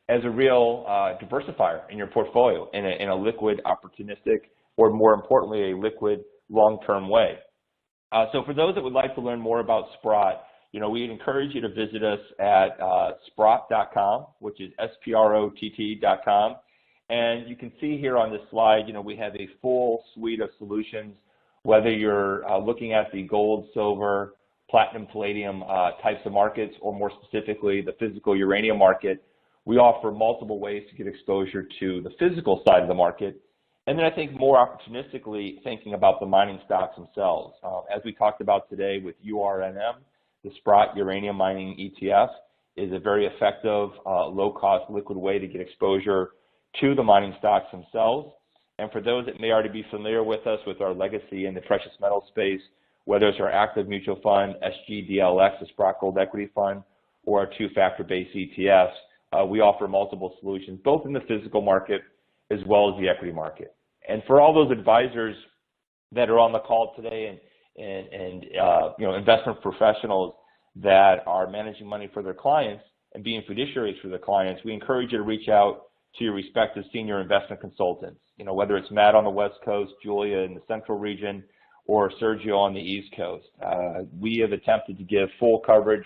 as a real diversifier in your portfolio in a liquid, opportunistic, or more importantly, a liquid, long-term way. So for those that would like to learn more about Sprott, we'd encourage you to visit us at sprott.com, which is SPROTT.com. And you can see here on this slide, we have a full suite of solutions, whether you're looking at the gold, silver, platinum, palladium types of markets, or more specifically, the physical uranium market. We offer multiple ways to get exposure to the physical side of the market. And then I think more opportunistically thinking about the mining stocks themselves. As we talked about today with URNM, the Sprott Uranium Mining ETF is a very effective, low-cost liquid way to get exposure to the mining stocks themselves. And for those that may already be familiar with us with our legacy in the precious metal space, whether it's our active mutual fund, SGDLX, the Sprott Gold Equity Fund, or our two-factor-based ETFs, we offer multiple solutions, both in the physical market as well as the equity market. And for all those advisors that are on the call today and investment professionals that are managing money for their clients and being fiduciaries for their clients, we encourage you to reach out to your respective senior investment consultants, whether it's Matt on the West Coast, Julia in the Central region, or Sergio on the East Coast. We have attempted to give full coverage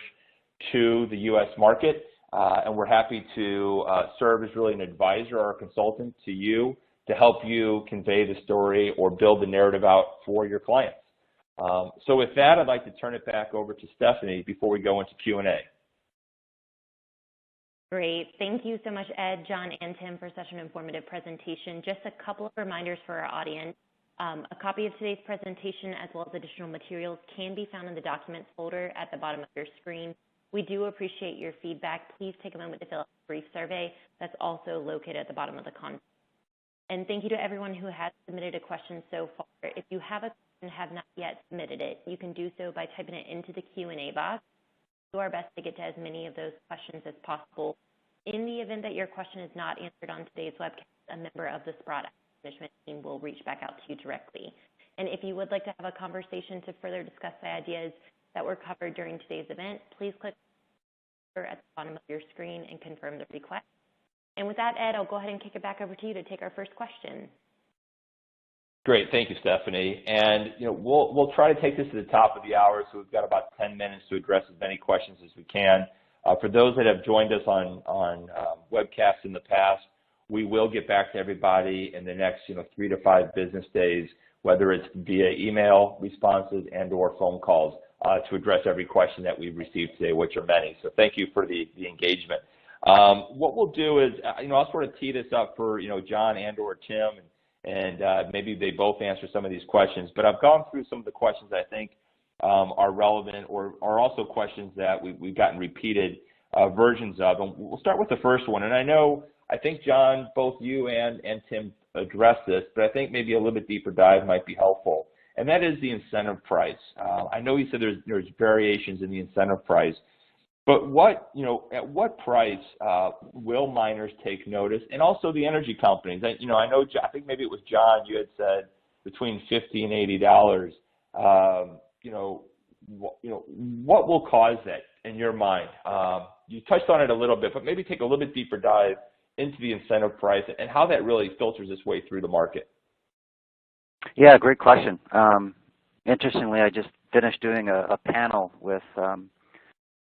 to the U.S. market, and we're happy to serve as really an advisor or a consultant to you to help you convey the story or build the narrative out for your clients. So with that, I'd like to turn it back over to Stephanie before we go into Q&A.
Great. Thank you so much, Ed, John, and Tim, for such an informative presentation. Just a couple of reminders for our audience. A copy of today's presentation, as well as additional materials, can be found in the Documents folder at the bottom of your screen. We do appreciate your feedback. Please take a moment to fill out a brief survey that's also located at the bottom of the content. And thank you to everyone who has submitted a question so far. If you have a question and have not yet submitted it, you can do so by typing it into the Q&A box. We'll do our best to get to as many of those questions as possible. In the event that your question is not answered on today's webcast, a member of the Sprott management team will reach back out to you directly. And if you would like to have a conversation to further discuss the ideas that were covered during today's event, please click at the bottom of your screen and confirm the request. And with that, Ed, I'll go ahead and kick it back over to you to take our first question.
Great, thank you, Stephanie. And we'll try to take this to the top of the hour, so we've got about 10 minutes to address as many questions as we can. For those that have joined us on webcasts in the past, we will get back to everybody in the next 3 to 5 business days, whether it's via email responses and or phone calls to address every question that we've received today, which are many. So thank you for the engagement. What we'll do is, I'll sort of tee this up for, John and or Tim, and maybe they both answer some of these questions. But I've gone through some of the questions I think are relevant or are also questions that we've gotten repeated versions of. And we'll start with the first one. And I think, John, both you and Tim addressed this, but I think maybe a little bit deeper dive might be helpful. And that is the incentive price. I know you said there's variations in the incentive price, but at what price will miners take notice, and also the energy companies? I think maybe it was John. You had said between $50 and $80. What will cause that in your mind? You touched on it a little bit, but maybe take a little bit deeper dive into the incentive price and how that really filters its way through the market.
Yeah, great question. Interestingly, I just finished doing a panel with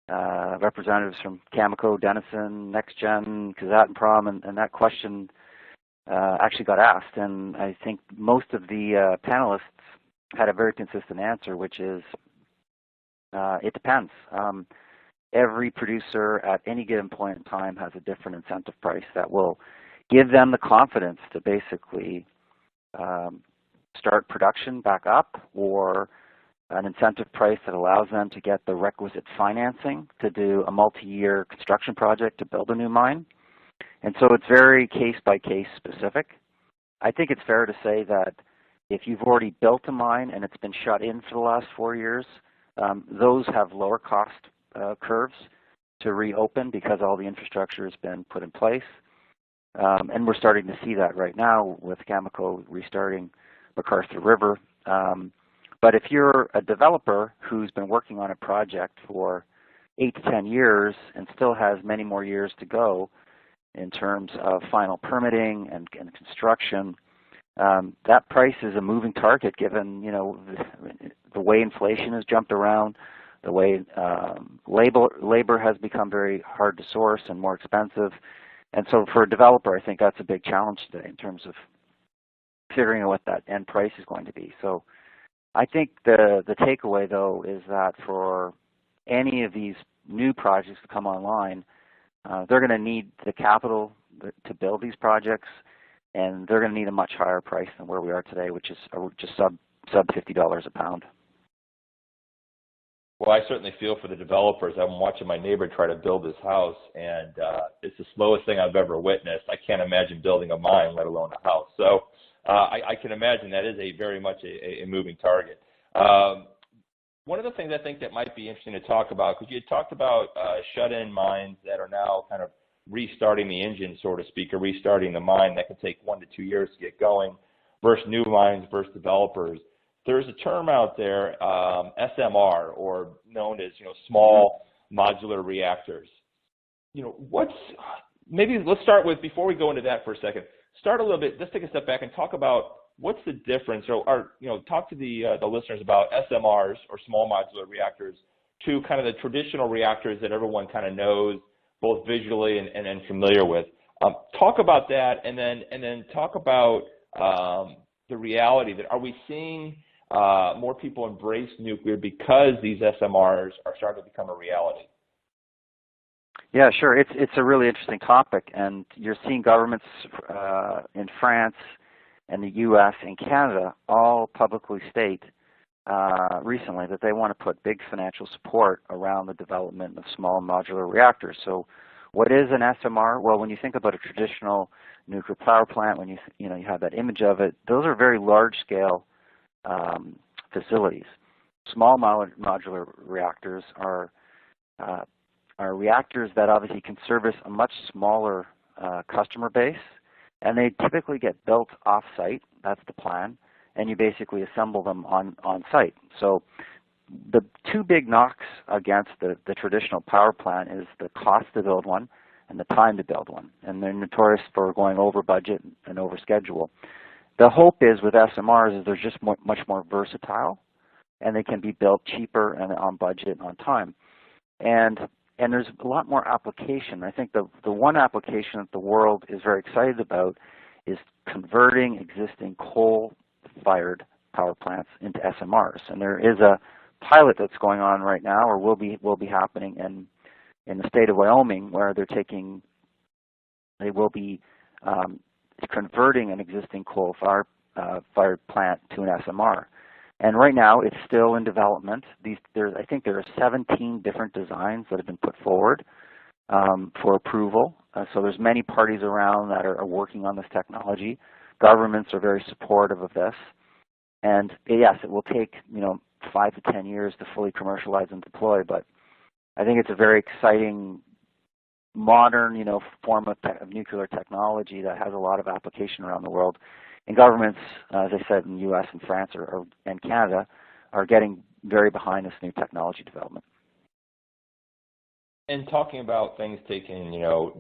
representatives from Cameco, Denison, NextGen, Kazatomprom, and that question actually got asked. And I think most of the panelists had a very consistent answer, which is it depends. Every producer at any given point in time has a different incentive price that will give them the confidence to basically start production back up, or an incentive price that allows them to get the requisite financing to do a multi-year construction project to build a new mine. And so it's very case-by-case specific. I think it's fair to say that if you've already built a mine and it's been shut in for the last 4 years, those have lower cost curves to reopen because all the infrastructure has been put in place. And we're starting to see that right now with Cameco restarting McArthur River. But if you're a developer who's been working on a project for 8 to 10 years and still has many more years to go in terms of final permitting and construction, that price is a moving target given the way inflation has jumped around, the way labor has become very hard to source and more expensive. And so for a developer, I think that's a big challenge today in terms of figuring out what that end price is going to be. So I think the takeaway, though, is that for any of these new projects to come online, they're going to need the capital to build these projects, and they're going to need a much higher price than where we are today, which is just sub $50 a pound.
Well, I certainly feel for the developers. I'm watching my neighbor try to build his house, and it's the slowest thing I've ever witnessed. I can't imagine building a mine, let alone a house. So I can imagine that is very much a moving target. One of the things I think that might be interesting to talk about, because you had talked about shut-in mines that are now kind of restarting the engine, so to speak, or restarting the mine that can take 1 to 2 years to get going, versus new mines versus developers. There's a term out there, SMR, or known as small modular reactors. Maybe let's start with, before we go into that for a second, start a little bit. Let's take a step back and talk about what's the difference, or talk to the listeners about SMRs, or small modular reactors, to kind of the traditional reactors that everyone kind of knows, both visually and familiar with. Talk about that, and then talk about the reality that, are we seeing more people embrace nuclear because these SMRs are starting to become a reality?
Yeah, sure. It's a really interesting topic, and you're seeing governments in France and the U.S. and Canada all publicly state recently that they want to put big financial support around the development of small modular reactors. So what is an SMR? Well, when you think about a traditional nuclear power plant, when you have that image of it, those are very large-scale facilities. Small modular reactors are reactors that obviously can service a much smaller customer base, and they typically get built off-site. That's the plan, and you basically assemble them on-site. So the two big knocks against the traditional power plant is the cost to build one and the time to build one, and they're notorious for going over budget and over schedule. The hope is with SMRs is they're just much more versatile, and they can be built cheaper and on budget and on time. And and there's a lot more application. I think the one application that the world is very excited about is converting existing coal-fired power plants into SMRs. And there is a pilot that's going on right now, or will be happening in the state of Wyoming, where they will be converting an existing coal-fired plant to an SMR. And right now, it's still in development. I think there are 17 different designs that have been put forward for approval. So there's many parties around that are working on this technology. Governments are very supportive of this. And yes, it will take 5 to 10 years to fully commercialize and deploy. But I think it's a very exciting, modern, form of nuclear technology that has a lot of application around the world. And governments, as I said, in the U.S. and France and Canada, are getting very behind this new technology development.
And talking about things taking,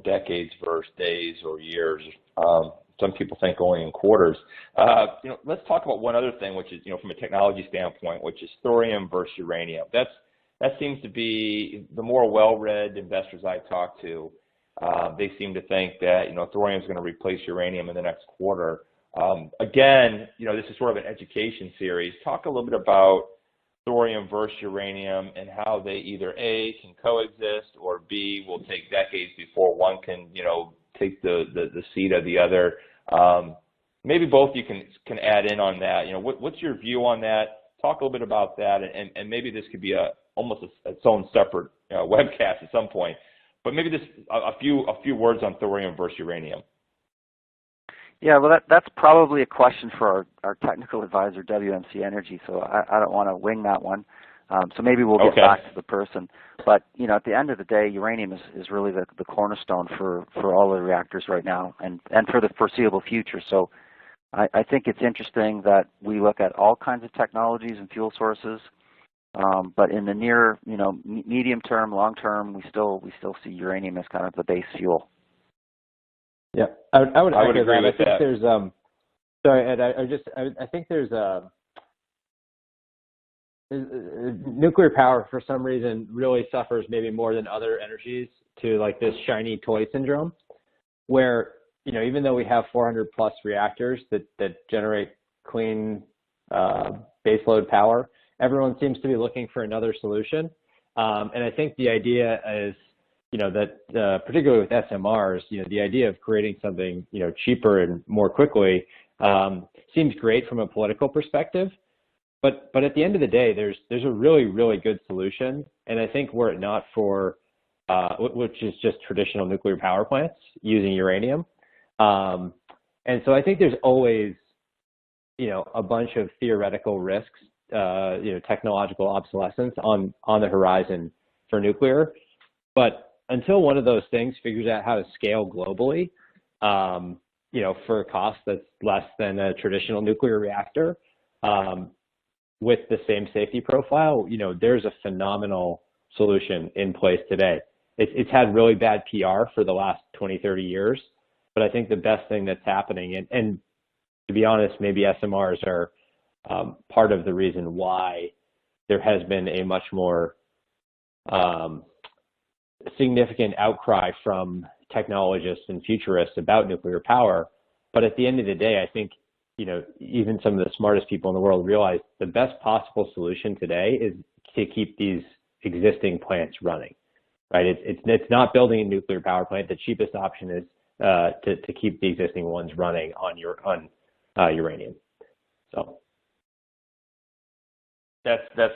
decades versus days or years, some people think only in quarters. Let's talk about one other thing, which is, from a technology standpoint, which is thorium versus uranium. That seems to be the more well-read investors I talk to. They seem to think that, thorium is going to replace uranium in the next quarter. Again, this is sort of an education series. Talk a little bit about thorium versus uranium and how they either A, can coexist, or B, will take decades before one can, take the seat of the other. Maybe both you can add in on that. What's your view on that? Talk a little bit about that, and maybe this could be almost its own separate webcast at some point. But maybe just a few words on thorium versus uranium.
Yeah, well, that's probably a question for our technical advisor, WMC Energy, so I don't want to wing that one. So maybe we'll get back to the person. But, at the end of the day, uranium is really the cornerstone for all the reactors right now and for the foreseeable future. So I think it's interesting that we look at all kinds of technologies and fuel sources. But in the near, medium term, long term, we still see uranium as kind of the base fuel.
Yeah, I would agree with that. I think there's sorry, Ed. I think there's nuclear power for some reason really suffers maybe more than other energies to like this shiny toy syndrome, where even though we have 400 plus reactors that generate clean baseload power, everyone seems to be looking for another solution. And I think the idea is, that particularly with SMRs, the idea of creating something, cheaper and more quickly seems great from a political perspective. But at the end of the day, there's a really, really good solution. And I think were it not for, which is just traditional nuclear power plants using uranium. And so I think there's always, a bunch of theoretical risks, technological obsolescence on the horizon for nuclear. But until one of those things figures out how to scale globally, for a cost that's less than a traditional nuclear reactor, with the same safety profile, there's a phenomenal solution in place today. It's had really bad PR for the last 20, 30 years, but I think the best thing that's happening, and to be honest, maybe SMRs are part of the reason why there has been a much more significant outcry from technologists and futurists about nuclear power. But at the end of the day, I think, even some of the smartest people in the world realize the best possible solution today is to keep these existing plants running, right? It's not building a nuclear power plant. The cheapest option is to keep the existing ones running on uranium. So
that's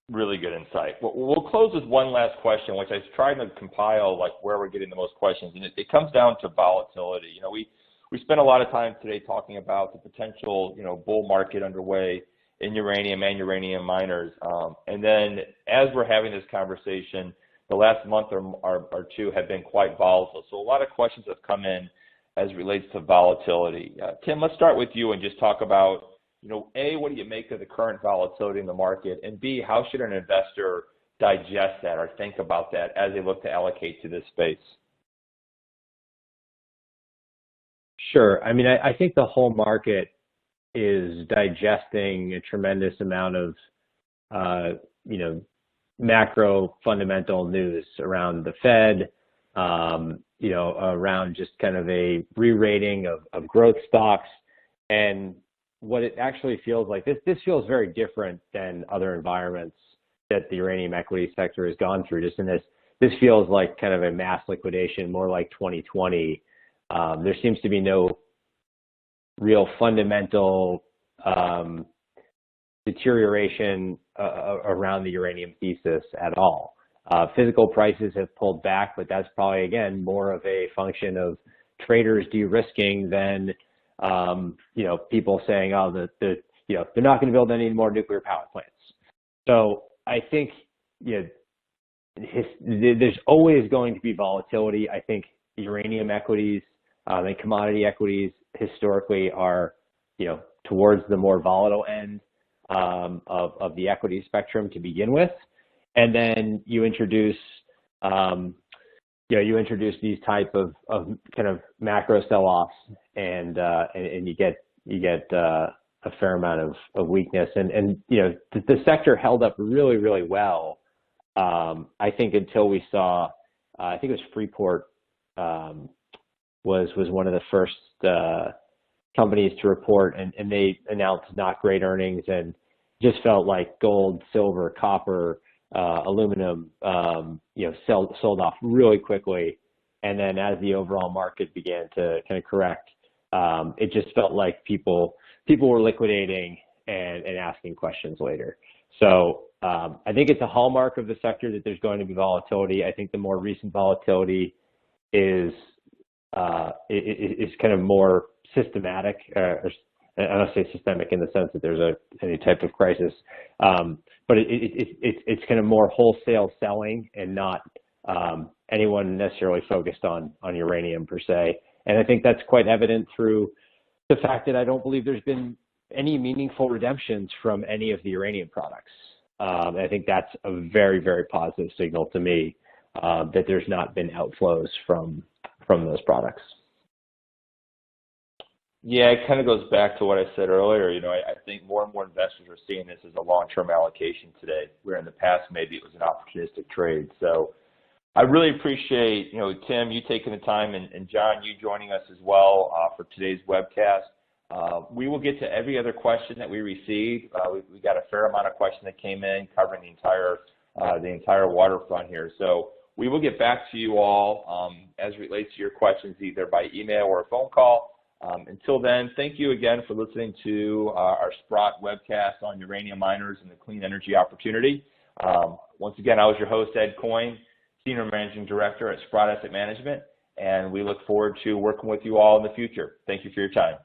really good insight. We'll close with one last question, which I was trying to compile where we're getting the most questions, and it comes down to volatility. We spent a lot of time today talking about the potential, bull market underway in uranium and uranium miners. And then as we're having this conversation, the last month or two have been quite volatile. So a lot of questions have come in as it relates to volatility. Tim, let's start with you and just talk about, A, what do you make of the current volatility in the market? And B, how should an investor digest that or think about that as they look to allocate to this space?
Sure. I mean, I think the whole market is digesting a tremendous amount of, macro fundamental news around the Fed, around just kind of a re-rating of growth stocks. And what it actually feels like, this feels very different than other environments that the uranium equity sector has gone through. Just in this feels like kind of a mass liquidation, more like 2020. There seems to be no real fundamental deterioration around the uranium thesis at all. Physical prices have pulled back, but that's probably, again, more of a function of traders de-risking than, people saying, oh, they're not going to build any more nuclear power plants. So I think, there's always going to be volatility. I think uranium equities and commodity equities historically are, towards the more volatile end of the equity spectrum to begin with. And then you introduce, these type of kind of macro sell-offs, and you get a fair amount of weakness. And the sector held up really, really well. I think until we saw, I think it was Freeport was one of the first companies to report, and they announced not great earnings, and just felt like gold, silver, copper, aluminum, sold off really quickly. And then as the overall market began to kind of correct, it just felt like people were liquidating and asking questions later. So I think it's a hallmark of the sector that there's going to be volatility. I think the more recent volatility is kind of more systematic. I don't say systemic in the sense that there's any type of crisis, but it's kind of more wholesale selling and not anyone necessarily focused on uranium per se. And I think that's quite evident through the fact that I don't believe there's been any meaningful redemptions from any of the uranium products. I think that's a very, very positive signal to me that there's not been outflows from those products.
Yeah, it kind of goes back to what I said earlier. I think more and more investors are seeing this as a long-term allocation today, where in the past maybe it was an opportunistic trade. So I really appreciate, Tim, you taking the time, and John, you joining us as well for today's webcast. We will get to every other question that we received. We got a fair amount of questions that came in covering the entire waterfront here. So we will get back to you all as it relates to your questions, either by email or a phone call. Until then, thank you again for listening to our Sprott webcast on uranium miners and the clean energy opportunity. Once again, I was your host, Ed Coyne, Senior Managing Director at Sprott Asset Management, and we look forward to working with you all in the future. Thank you for your time.